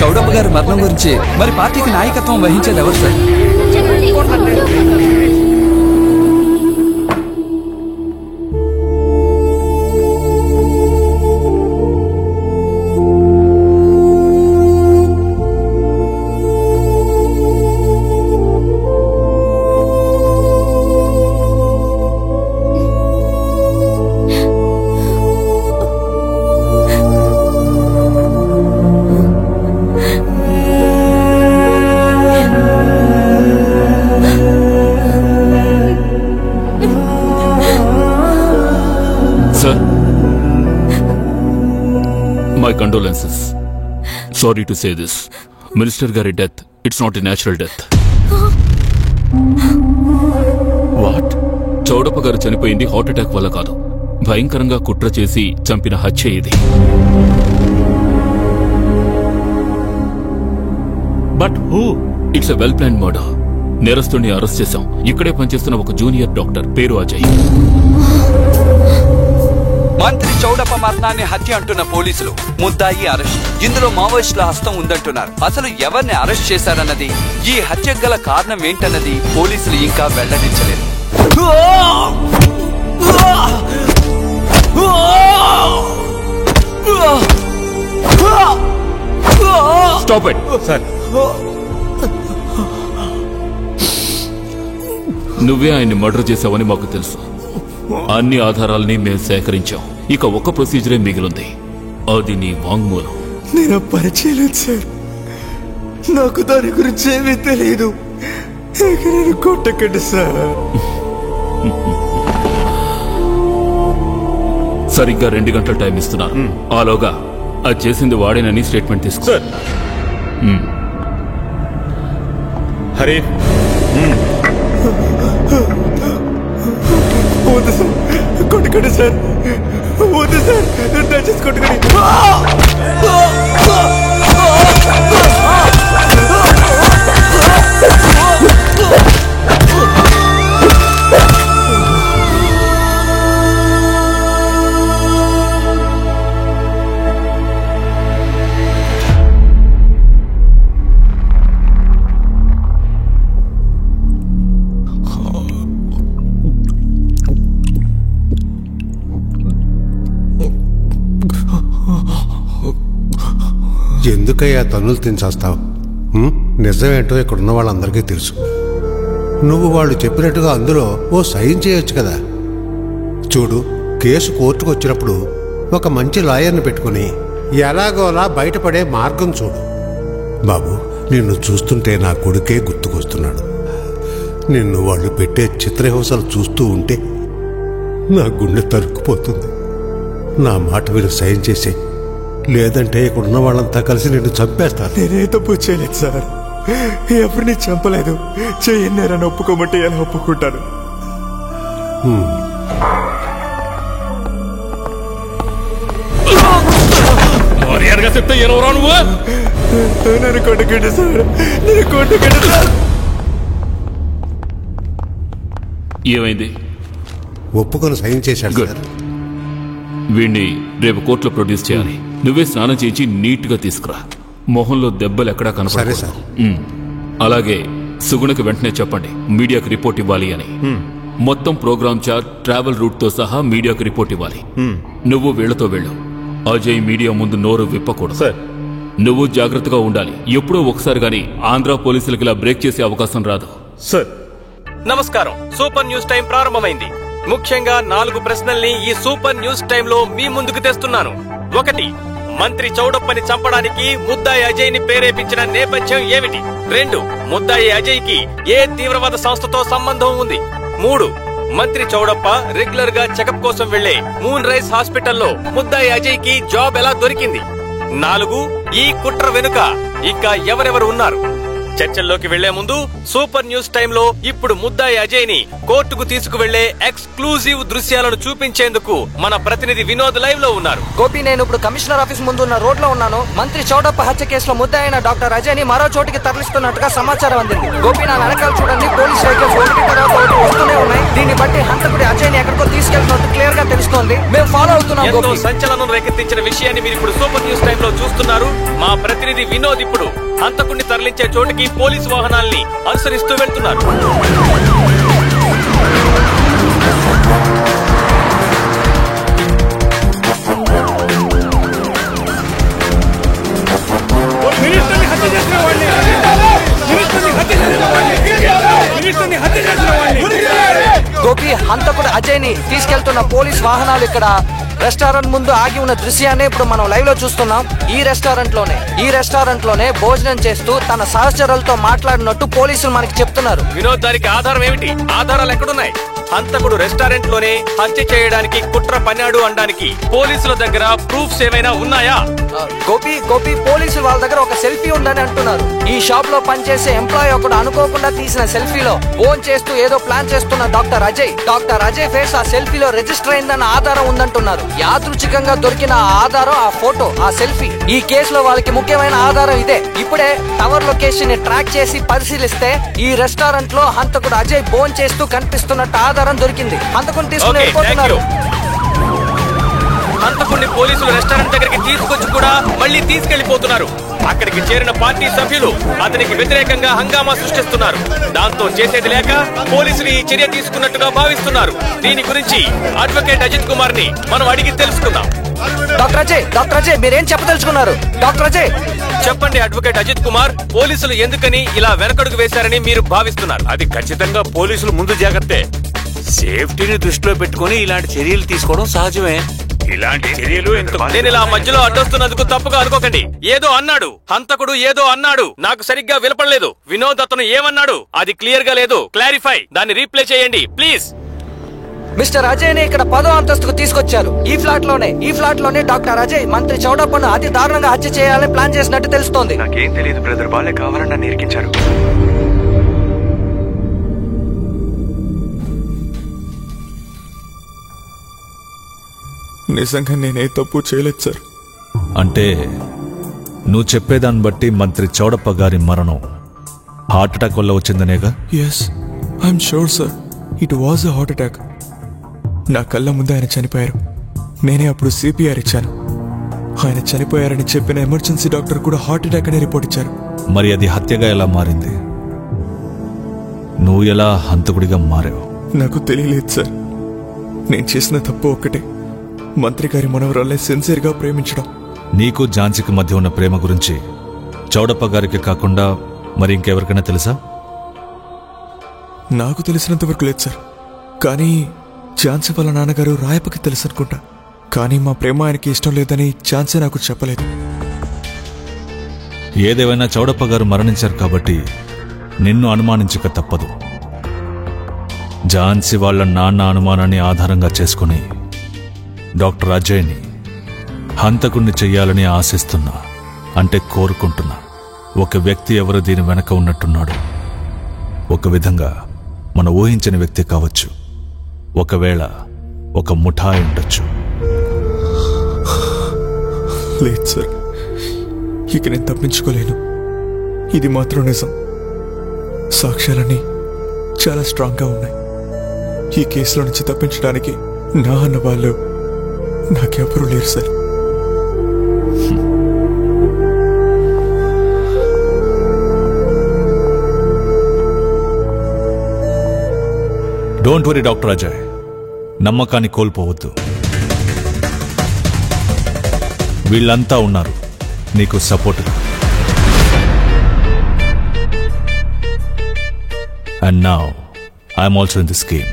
చౌడప్ప గారి మరణం గురించి మరి పార్టీకి నాయకత్వం వహించేది ఎవరు sir? My condolences. Sorry to say this. Minister Gari death, it's not a natural death. What? Chowdappa గారు చనిపోయింది హార్ట్ అటాక్ వల్ల కాదు, భయంకరంగా కుట్ర చేసి చంపిన హత్య ఇది. But who? It's a well planned murder. నేరస్తుడిని అరెస్ట్ చేశాం. ఇక్కడే పనిచేస్తున్న ఒక జూనియర్ డాక్టర్, పేరు అజయ్. మంత్రి చౌడప్ప మరణాన్ని హత్య అంటున్న పోలీసులు, ముద్దాయి అరెస్ట్. ఇందులో మావోయిస్టుల హస్తం ఉందంటున్నారు. అసలు ఎవరిని అరెస్ట్ చేశారన్నది, ఈ హత్యకు గల కారణం ఏంటన్నది పోలీసులు ఇంకా వెల్లడించలేదు. Stop it, sir. నువ్వే ఆయన్ని మర్డర్ చేశావని మాకు తెలుసు. అన్ని ఆధారాలని మేము సేకరించాం. ఇక ఒక్క ప్రొసీజరే మిగిలింది, అది నీ వాంగ్మూలం. నేను పరిచయం సార్, నాకు దాని గురించి ఏమీ తెలియదు. నేను కొట్టకండి సార్. సరిగ్గా 2 గంటల టైం ఇస్తున్నారు. ఆలోగా అది చేసింది వాడేనని స్టేట్మెంట్ తీసుకో. హరి వద్దు సార్, కొట్టకండి సార్, వద్దు సార్, దయచేసి కొట్టకండి. ఎందుకయ్యా తన్నులు తినేస్తావు? నిజమేంటో ఇక్కడున్న వాళ్ళందరికీ తెలుసు. నువ్వు వాళ్ళు చెప్పినట్టుగా అందులో ఓ సైన్ చేయొచ్చు కదా. చూడు, కేసు కోర్టుకు వచ్చినప్పుడు ఒక మంచి లాయర్ని పెట్టుకుని ఎలాగోలా బయటపడే మార్గం చూడు. బాబు, నిన్ను చూస్తుంటే నా కొడుకే గుర్తుకొస్తున్నాడు. నిన్ను వాళ్ళు పెట్టే చిత్రహింసలు చూస్తూ ఉంటే నా గుండె తరుక్కుపోతుంది. నా మాట మీరు సైన్ చేసే, లేదంటే ఇక్కడున్న వాళ్ళంతా కలిసి నిన్ను చంపేస్తారు. నేనే తప్పు చేయలేదు సార్, ఎవరిని చంపలేదు. చేయన్నారని ఒప్పుకోమంటే ఎలా ఒప్పుకుంటాను? చెప్తే ఎవరా నువ్వు? నన్ను కొట్టకండి సార్, నన్ను కొట్టకండి సార్. ఏమైంది? ఒప్పుకొని సైన్ చేశాడు. వీణ్ణి రేపు కోర్టులో ప్రొడ్యూస్ చేయాలి. నువ్వే స్నానం చేయించి నీట్ గా తీసుకురా. మొహంలో దెబ్బలు ఎక్కడా కనపడదు. సరే సార్. అలాగే సుగుణకి వెంటనే చెప్పండి మీడియాకి రిపోర్ట్ ఇవ్వాలి అని. మొత్తం ప్రోగ్రామ్ చార్ట్, ట్రావెల్ రూట్ తో సహా మీడియాకి రిపోర్ట్ ఇవ్వాలి. నువ్వు వీళ్లతో వెళ్ళు. అజయ్ మీడియా ముందు నోరు విప్పకూడదు. నువ్వు జాగ్రత్తగా ఉండాలి. ఎప్పుడో ఒకసారి గానీ ఆంధ్ర పోలీసులకి ఇలా బ్రేక్ చేసే అవకాశం రాదు. సార్ నమస్కారం. సూపర్ న్యూస్ టైం ప్రారంభమైంది. ముఖ్యంగా 4 ప్రశ్నల్ని ఈ సూపర్ న్యూస్ టైంలో మీ ముందుకు తెస్తున్నాను. 1. మంత్రి చౌడప్పని చంపడానికి ముద్దాయి అజయ్ ని ప్రేరేపించిన నేపథ్యం ఏమిటి? 2. ముద్దాయి అజయ్ కి ఏ తీవ్రవాద సంస్థతో సంబంధం ఉంది? 3. మంత్రి చౌడప్ప రెగ్యులర్ గా చెకప్ కోసం వెళ్లే మూన్ రైస్ హాస్పిటల్లో ముద్దాయి అజయ్ కి జాబ్ ఎలా దొరికింది? 4. ఈ కుట్ర వెనుక ఇంకా ఎవరెవరు ఉన్నారు? చర్చల్లోకి వెళ్లే ముందు సూపర్ న్యూస్ టైంలో ఇప్పుడు ముద్దాయి అజయ్ ని కోర్టుకు తీసుకువెళ్లే ఎక్స్క్లూజివ్ దృశ్యాలను చూపించేందుకు మన ప్రతినిధి వినోద్ లైవ్ లో ఉన్నారు. గోపి, నేను ఇప్పుడు కమిషనర్ ఆఫీస్ ముందు ఉన్న రోడ్ లో ఉన్నాను. మంత్రి చౌడప్ప హత్య కేసులో ముద్దాయి అయిన డాక్టర్ అజయ్ ని మరో చోటికి తరలిస్తున్నట్టుగా సమాచారం అందింది. గోపి, నా వెనకాల చూడండి, పోలీస్ వెహికల్స్ ఒకటి తర్వాత ఒకటి వస్తూనే ఉన్నాయి. దీన్ని బట్టి హంతకుడి అజయ్ ని ఎక్కడికో తీసుకెళ్తున్నట్టు క్లియర్ గా తెలుస్తోంది. మేము ఫాలో అవుతున్నాం. ఎంతో సంచలనం రేకెత్తించిన విషయాన్ని మీరు ఇప్పుడు సూపర్ న్యూస్ టైమ్ లో చూస్తున్నారు. మా ప్రతినిధి వినోద్ ఇప్పుడు హంతకుడిని తరలించే చోటికి పోలీసు వాహనాల్ని అనుసరిస్తూ వెళ్తున్నారు. గోపి, హంతకుడు అజయ్ ని తీసుకెళ్తున్న పోలీస్ వాహనాలు ఇక్కడ రెస్టారెంట్ ముందు ఆగి ఉన్న దృశ్యాన్ని ఇప్పుడు మనం లైవ్ లో చూస్తున్నాం. ఈ రెస్టారెంట్ లోనే భోజనం చేస్తూ తన సహచరులతో మాట్లాడినట్టు పోలీసులు మనకి చెప్తున్నారు. వినోద్, దానికి ఆధారం ఏమిటి? ఆధారాలు ఎక్కడున్నాయి? హంతకుడు రెస్టారెంట్ లోనే హత్య చేయడానికి కుట్ర పన్నాడు అనడానికి పోలీసుల దగ్గర ప్రూఫ్స్ ఏమైనా ఉన్నాయా? గోపి, పోలీసులు వాళ్ళ దగ్గర ఒక సెల్ఫీ ఉందని అంటున్నారు. ఈ షాప్ లో పనిచేసే ఎంప్లాయీ ఒకడు అనుకోకుండా తీసిన సెల్ఫీలో ఫోన్ చేస్తూ ఏదో ప్లాన్ చేస్తున్న డాక్టర్ అజయ్ ఫేస్ ఆ సెల్ఫీలో రిజిస్టర్ అయిందన్న ఆధారం ఉందంటున్నారు. యాదృచ్ఛికంగా దొరికిన ఆ ఆధారం, ఆ ఫోటో, ఆ సెల్ఫీ. ఈ కేసులో వాళ్ళకి ముఖ్యమైన ఆధారం ఇదే. ఇప్పుడే టవర్ లొకేషన్ ని ట్రాక్ చేసి పరిశీలిస్తే ఈ రెస్టారెంట్ లో హంతకుడు అజయ్ ఫోన్ చేస్తూ కనిపిస్తున్నట్టు ఆధారం దొరికింది. హంతకుడిని తీసుకుని వెళ్ళిపోతున్నారు. హంతకుడిని పోలీసులు రెస్టారెంట్ దగ్గరికి తీసుకొచ్చి కూడా మళ్ళీ తీసుకెళ్లిపోతున్నారు. అక్కడికి చేరిన పార్టీ సభ్యులు అతనికి వ్యతిరేకంగా హంగామా సృష్టిస్తున్నారు. దాంతో చేసేది లేక పోలీసులు ఈ చర్య తీసుకున్నట్టుగా భావిస్తున్నారు. దీని గురించి అడ్వకేట్ అజిత్ కుమార్ ని మనం అడిగి తెలుసుకుందాం. డాక్టర్ అజయ్ మీరేం చెప్పదలుచుకున్నారు? డాక్టర్ అజయ్ చెప్పండి. అడ్వకేట్ అజిత్ కుమార్, పోలీసులు ఎందుకని ఇలా వెనకడుగు వేశారని మీరు భావిస్తున్నారు? అది ఖచ్చితంగా పోలీసులు ముందు జాగ్రత్తే. సేఫ్టీని దృష్టిలో పెట్టుకుని ఇలాంటి చర్యలు తీసుకోవడం సహజమే. ఇలాంటి చర్యలు నేను ఇలా మధ్యలో అడ్డొస్తున్నందుకు తప్పుగా అనుకోకండి. ఏదో అన్నాడు, హంతకుడు ఏదో అన్నాడు, నాకు సరిగ్గా వినపడలేదు. వినోద్ అతను ఏమన్నాడు అది క్లియర్ గా లేదు. క్లారిఫై, దాన్ని రీప్లే చేయండి ప్లీజ్. మిస్టర్ అజయ్ ని ఇక్కడ 10వ అంతస్తుకు తీసుకొచ్చారు. ఈ ఫ్లాట్ లోనే డాక్టర్ అజయ్ మంత్రి చౌడప్పను అతి దారుణంగా హత్య చేయాలని ప్లాన్ చేసినట్టు తెలుస్తోంది. నాకేం తెలియదు బ్రదర్, వాళ్ళే కావాలని నన్ను ఇరికించారు. నిజంగా నేనే తప్పు చేయలేదు సార్. అంటే నువ్వు చెప్పేదాన్ని బట్టి మంత్రి చౌడప్ప గారి మరణం హార్ట్ అటాక్ వల్ల వచ్చిందనేగా? Yes, I'm sure sir, it was a heart attack. నా కళ్ళ ముందు ఆయన చనిపోయారు. నేనే అప్పుడు సిపిఆర్ ఇచ్చాను. ఆయన చనిపోయారని చెప్పిన ఎమర్జెన్సీ డాక్టర్ కూడా హార్ట్ అటాక్ అని రిపోర్ట్ ఇచ్చారు. మరి అది హత్యగా ఎలా మారింది? నువ్వు ఎలా హంతకుడిగా మారావు? నాకు తెలియలేదు సార్. నేను చేసిన తప్పు ఒక్కటే, మంత్రి గారి మనవరాల్ని సిన్సియర్గా ప్రేమించడం. నీకు ఝాన్సీకి మధ్య ఉన్న ప్రేమ గురించి చౌడప్ప గారికి కాకుండా మరి ఇంకెవరికైనా తెలుసా? నాకు తెలిసినంత వరకు లేదు సార్. కానీ ఝాన్సీ వాళ్ళ నాన్నగారు రాయప్పకి తెలుసు అనుకుంటా. కానీ మా ప్రేమ ఆయనకి ఇష్టం లేదని ఝాన్సీ నాకు చెప్పలేదు. ఏదేమైనా చౌడప్ప గారు మరణించారు కాబట్టి నిన్ను అనుమానించక తప్పదు. ఝాన్సీ వాళ్ళ నాన్న అనుమానాన్ని ఆధారంగా చేసుకుని డాక్టర్ అజయ్ని హంతకుణ్ణి చెయ్యాలని ఆశిస్తున్నా, అంటే కోరుకుంటున్నా ఒక వ్యక్తి ఎవరు దీని వెనక ఉన్నట్టున్నాడు. ఒక విధంగా మన ఊహించని వ్యక్తి కావచ్చు, ఒకవేళ ఒక ముఠా ఉండొచ్చు. లేదు సార్, ఇక నేను తప్పించుకోలేను. ఇది మాత్రం నిజం. సాక్ష్యాలన్నీ చాలా స్ట్రాంగ్గా ఉన్నాయి. ఈ కేసులో నుంచి తప్పించడానికి నా అన్న వాళ్ళు నాకెవరూ లేరు sir. Don't worry doctor Ajay, నమ్మకాన్ని కోల్పోవద్దు. వీళ్ళంతా ఉన్నారు నీకు సపోర్ట్గా. And now I'm also in this game.